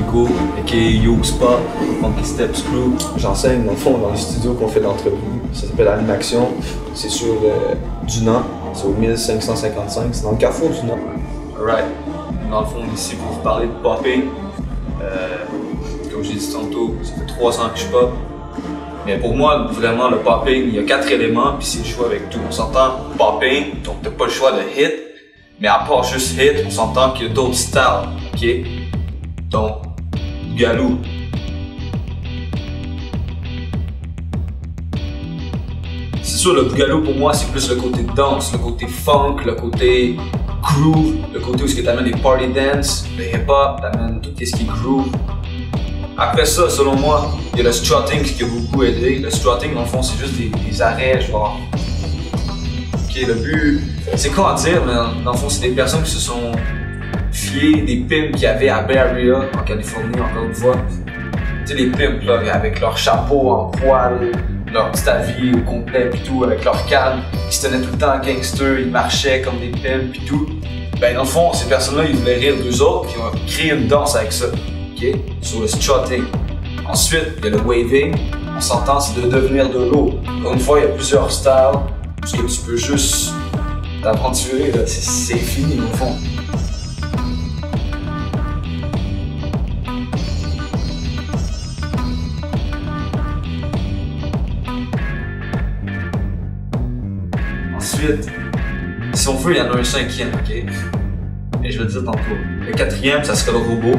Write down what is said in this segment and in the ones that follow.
Rico, aka Yogs Pop, Funky Steps Crew. J'enseigne dans le fond dans les studios qu'on fait l'entrevue. Ça s'appelle Animaction. C'est sur Dunant. C'est au 1555. C'est dans le carrefour du Nord. Alright. Dans le fond, ici pour vous parler de popping. Comme j'ai dit tantôt, ça fait 3 ans que je pop. Mais pour moi, vraiment, le popping, il y a 4 éléments, puis c'est le choix avec tout. On s'entend popping, donc t'as pas le choix de hit. Mais à part juste hit, on s'entend qu'il y a d'autres styles, ok? Donc, Bougalou. C'est sûr, le Bougalou pour moi, c'est plus le côté danse, le côté funk, le côté groove, le côté où tu amènes les party dance, le hip-hop, t'amènes tout ce qui est groove. Après ça, selon moi, il y a le strutting qui a beaucoup aidé. Le strutting, dans le fond, c'est juste des arrêts, genre. Ok, le but, c'est quoi à dire, mais dans le fond, c'est des personnes qui se sont fiées des pimps qu'il y avait à Bay Area, en Californie, encore une fois. Tu sais, les pimps, là, avec leur chapeau en poil, leur petit habillé au complet, pis tout, avec leur canne, qui se tenaient tout le temps gangster, ils marchaient comme des pimps, pis tout. Ben, dans le fond, ces personnes-là, ils voulaient rire d'eux autres, puis ils ont créé une danse avec ça. Okay? Sur le strutting. Ensuite, il y a le waving. On s'entend, c'est de devenir de l'eau. Encore une fois, il y a plusieurs styles. Parce que tu peux juste t'apprendre à tuer, c'est fini au fond. Ensuite, si on veut, il y en a un 5e, ok? Et je vais le dire tantôt. Le 4e, ça serait le robot.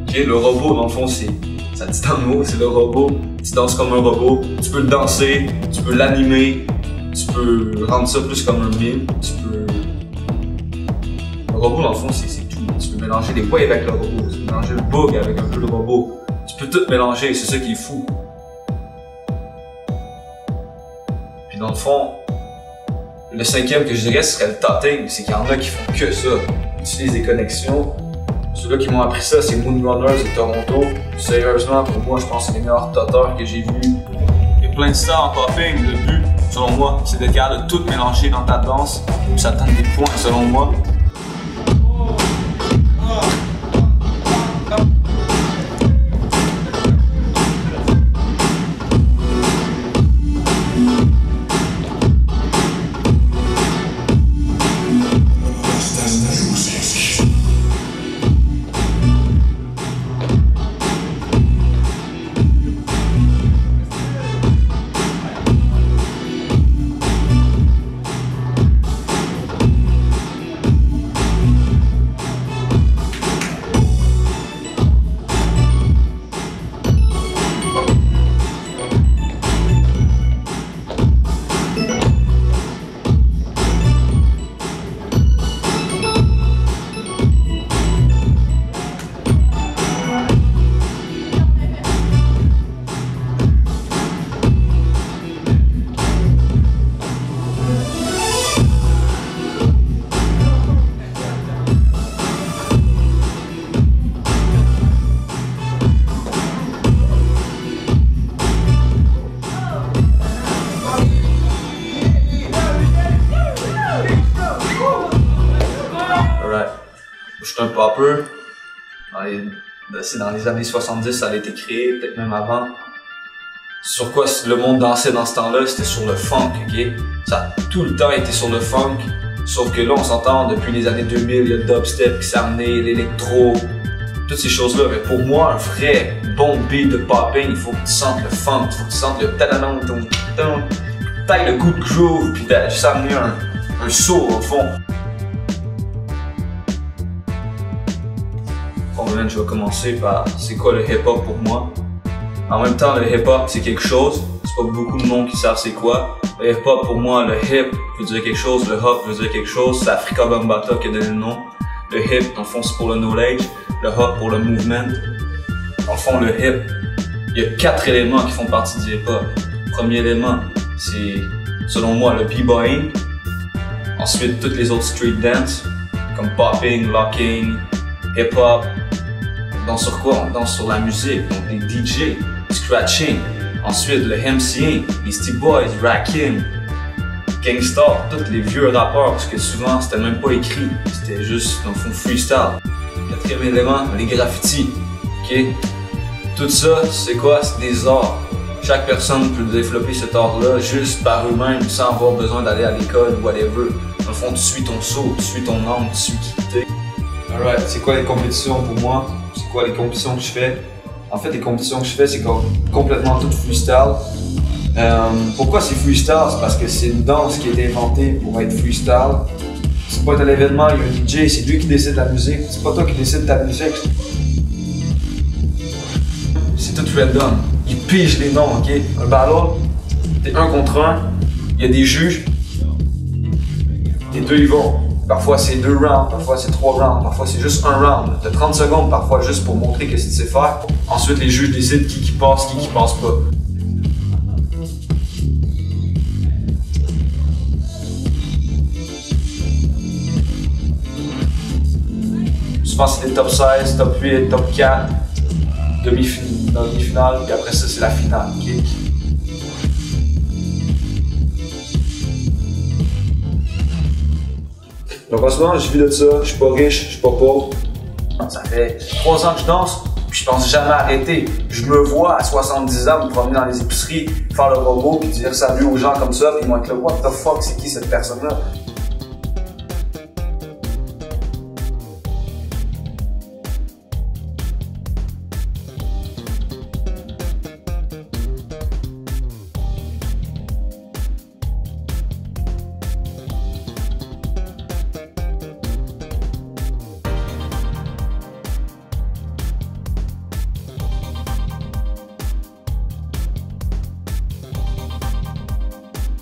Okay, le robot, dans le fond, ça dit dans le mot, c'est le robot. Tu danses comme un robot, tu peux le danser, tu peux l'animer, tu peux rendre ça plus comme un mime, Le robot, dans le fond, c'est tout. Tu peux mélanger les waves avec le robot, tu peux mélanger le bug avec un peu de robot. Tu peux tout mélanger, c'est ça qui est fou. Puis dans le fond, le 5e que je dirais, ce serait le tatting, c'est qu'il y en a qui font que ça. Ils utilisent des connexions. Ceux-là qui m'ont appris ça, c'est Moonrunners de Toronto. Sérieusement, pour moi, je pense que c'est les meilleurs tateurs que j'ai vus. Il y a plein de styles en popping. Le but, selon moi, c'est d'être capable de tout mélanger dans ta danse. Puis ça te donne des points, selon moi. Je suis un popper. Dans les années 70, ça a été créé, peut-être même avant. Sur quoi le monde dansait dans ce temps-là, c'était sur le funk, ok? Ça a tout le temps été sur le funk. Sauf que là, on s'entend, depuis les années 2000, il y a le dubstep qui s'est amené, l'électro, toutes ces choses-là. Mais pour moi, un vrai bon beat de popping, il faut que tu sentes le funk, il faut que tu sentes le tadadon, peut-être le coup de groove, puis juste amener un saut au fond. Je vais commencer par c'est quoi le hip-hop pour moi. En même temps, le hip-hop c'est quelque chose, c'est pas beaucoup de monde qui savent c'est quoi. Le hip-hop pour moi, le hip veut dire quelque chose, le hop veut dire quelque chose, c'est Afrika Bambaataa qui a donné le nom. Le hip, dans le fond, c'est pour le knowledge, le hop pour le movement. Dans le fond, le hip, il y a 4 éléments qui font partie du hip-hop. Premier élément, c'est selon moi le b-boying. Ensuite, toutes les autres street dance, comme popping, locking, hip-hop. On danse sur quoi? On danse sur la musique, donc les DJ, scratching. Ensuite, le MCing, Beastie Boys, Rakim. Gangstar, tous les vieux rappeurs, parce que souvent c'était même pas écrit, c'était juste dans le fond freestyle. Quatrième élément, les graffitis. Ok? Tout ça, c'est quoi? C'est des arts. Chaque personne peut développer cet art-là juste par eux-mêmes, sans avoir besoin d'aller à l'école ou whatever. Dans le fond, tu suis ton soul, tu suis ton âme, tu suis qui t'es. Alright, c'est quoi les compétitions pour moi? C'est quoi les compétitions que je fais? En fait, les compétitions que je fais, c'est complètement tout freestyle. Pourquoi c'est freestyle? C'est parce que c'est une danse qui a été inventée pour être freestyle. C'est pas à l'événement, il y a un DJ, c'est lui qui décide de la musique. C'est pas toi qui décide de ta musique. C'est tout random. Il pige les noms, ok? Un battle, t'es 1 contre 1, il y a des juges. Les deux, ils vont. Parfois c'est 2 rounds, parfois c'est 3 rounds, parfois c'est juste 1 round. T'as 30 secondes parfois juste pour montrer qu'est-ce que tu sais faire. Ensuite, les juges décident qui passe, qui passe pas. Souvent c'est des top 16, top 8, top 4, demi-finale, puis après ça c'est la finale, ok? Donc en ce moment, je vis de ça, je suis pas riche, je suis pas pauvre. Ça fait 3 ans que je danse, puis je pense jamais arrêter. Je me vois à 70 ans me promener dans les épiceries, faire le robot, puis dire salut aux gens comme ça, puis ils vont être là, what the fuck, c'est qui cette personne-là?